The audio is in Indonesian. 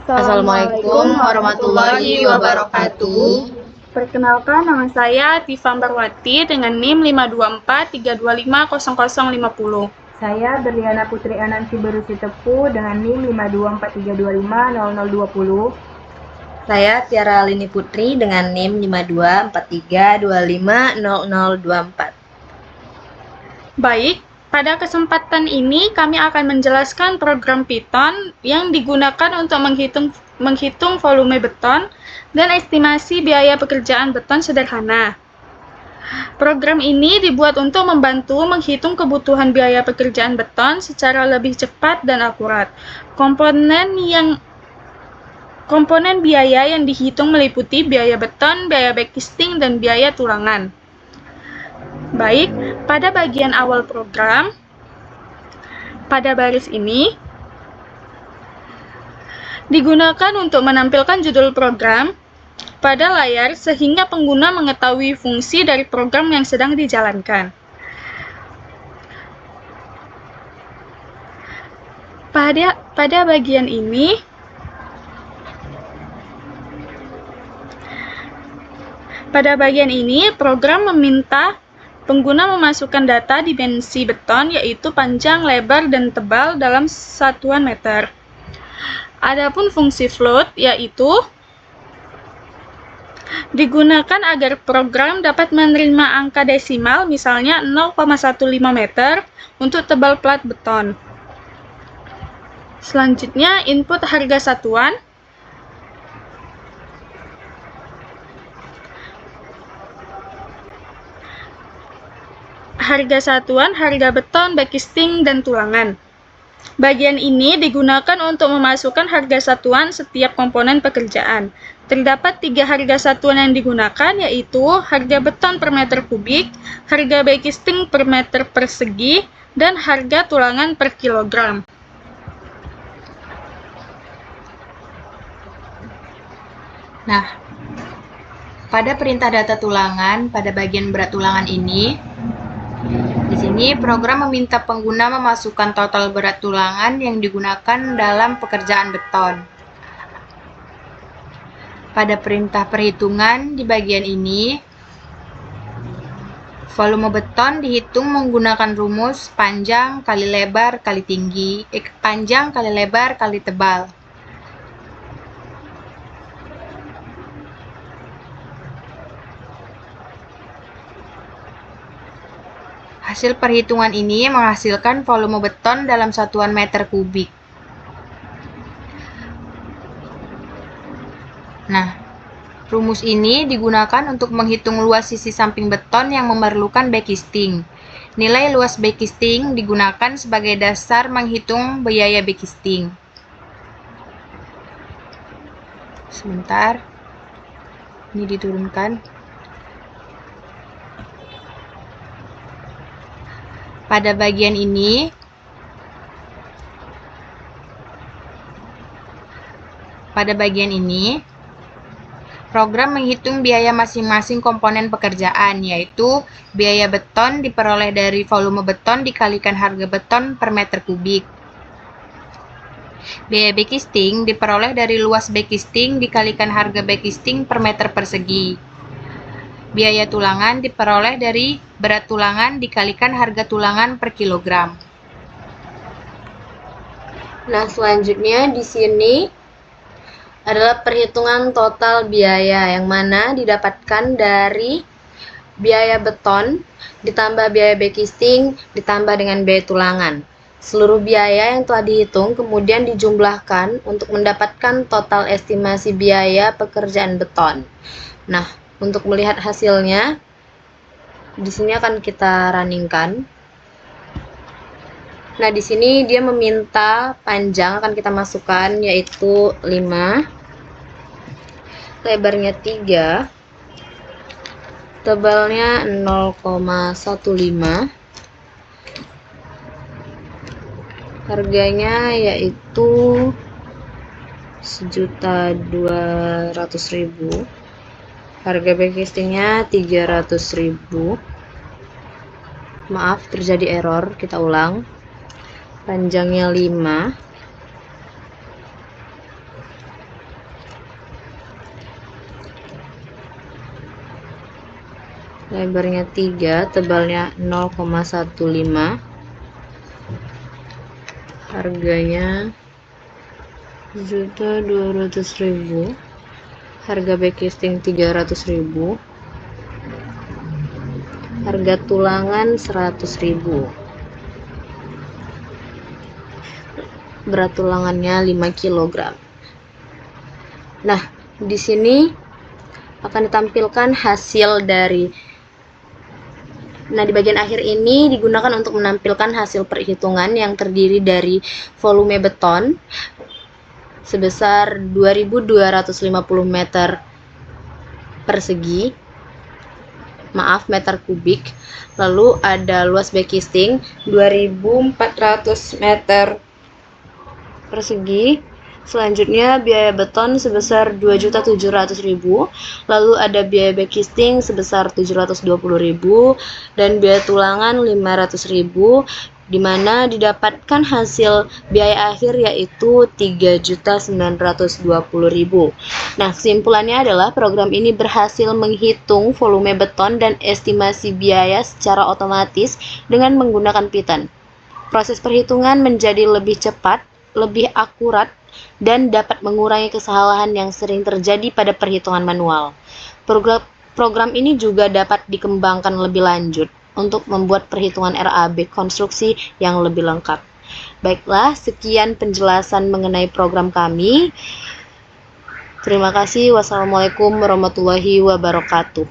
Assalamualaikum warahmatullahi wabarakatuh. Perkenalkan, nama saya Tifa Barwati dengan NIM 524325050. Saya Berliana Putri Anansi Berusi Tepu dengan NIM 52432500020. Saya Tiara Lini Putri dengan NIM 52432500024. Baik, pada kesempatan ini kami akan menjelaskan program Python yang digunakan untuk menghitung volume beton dan estimasi biaya pekerjaan beton sederhana. Program ini dibuat untuk membantu menghitung kebutuhan biaya pekerjaan beton secara lebih cepat dan akurat. Komponen biaya yang dihitung meliputi biaya beton, biaya backcasting, dan biaya tulangan. Baik, pada bagian awal program, pada baris ini, digunakan untuk menampilkan judul program pada layar sehingga pengguna mengetahui fungsi dari program yang sedang dijalankan. Pada bagian ini, program meminta pengguna memasukkan data dimensi beton, yaitu panjang, lebar, dan tebal dalam satuan meter. Adapun fungsi float, yaitu digunakan agar program dapat menerima angka desimal, misalnya 0,15 meter, untuk tebal plat beton. Selanjutnya, input harga satuan. Harga satuan, harga beton, backcasting, dan tulangan. Bagian ini digunakan untuk memasukkan harga satuan setiap komponen pekerjaan. Terdapat 3 harga satuan yang digunakan, yaitu harga beton per meter kubik, harga backcasting per meter persegi, dan harga tulangan per kilogram. Nah, pada perintah data tulangan, pada bagian berat tulangan ini, di sini program meminta pengguna memasukkan total berat tulangan yang digunakan dalam pekerjaan beton. Pada perintah perhitungan di bagian ini, volume beton dihitung menggunakan rumus panjang kali lebar kali panjang kali lebar kali tebal. Hasil perhitungan ini menghasilkan volume beton dalam satuan meter kubik. Nah, rumus ini digunakan untuk menghitung luas sisi samping beton yang memerlukan backcasting. Nilai luas backcasting digunakan sebagai dasar menghitung biaya backcasting. Sebentar, ini diturunkan. Pada bagian ini, program menghitung biaya masing-masing komponen pekerjaan, yaitu biaya beton diperoleh dari volume beton dikalikan harga beton per meter kubik. Biaya backcasting diperoleh dari luas backcasting dikalikan harga backcasting per meter persegi. Biaya tulangan diperoleh dari berat tulangan dikalikan harga tulangan per kilogram. Nah, selanjutnya di sini adalah perhitungan total biaya yang mana didapatkan dari biaya beton ditambah biaya backcasting ditambah dengan biaya tulangan. Seluruh biaya yang telah dihitung kemudian dijumlahkan untuk mendapatkan total estimasi biaya pekerjaan beton. Nah, untuk melihat hasilnya, di sini akan kita runningkan. Nah, di sini dia meminta panjang akan kita masukkan, yaitu 5, lebarnya 3, tebalnya 0,15, harganya yaitu 1.200.000. Harga backcastingnya 300.000. Maaf, terjadi error, kita ulang. Panjangnya 5, lebarnya 3, tebalnya 0,15, harganya 1.200.000, harga backcasting 300.000, harga tulangan 100.000. Berat tulangannya 5 kg. Nah, di sini akan ditampilkan hasil dari. Nah, di bagian akhir ini digunakan untuk menampilkan hasil perhitungan yang terdiri dari volume beton sebesar 2.250 meter persegi, meter kubik. Lalu ada luas backcasting 2.400 meter persegi. Selanjutnya biaya beton sebesar 2.700.000, lalu ada biaya backcasting sebesar 720.000 dan biaya tulangan 500.000, di mana didapatkan hasil biaya akhir yaitu 3.920.000. Nah, kesimpulannya adalah program ini berhasil menghitung volume beton dan estimasi biaya secara otomatis dengan menggunakan Python. Proses perhitungan menjadi lebih cepat, lebih akurat, dan dapat mengurangi kesalahan yang sering terjadi pada perhitungan manual. Program ini juga dapat dikembangkan lebih lanjut untuk membuat perhitungan RAB konstruksi yang lebih lengkap. Baiklah, sekian penjelasan mengenai program kami. Terima kasih. Wassalamualaikum warahmatullahi wabarakatuh.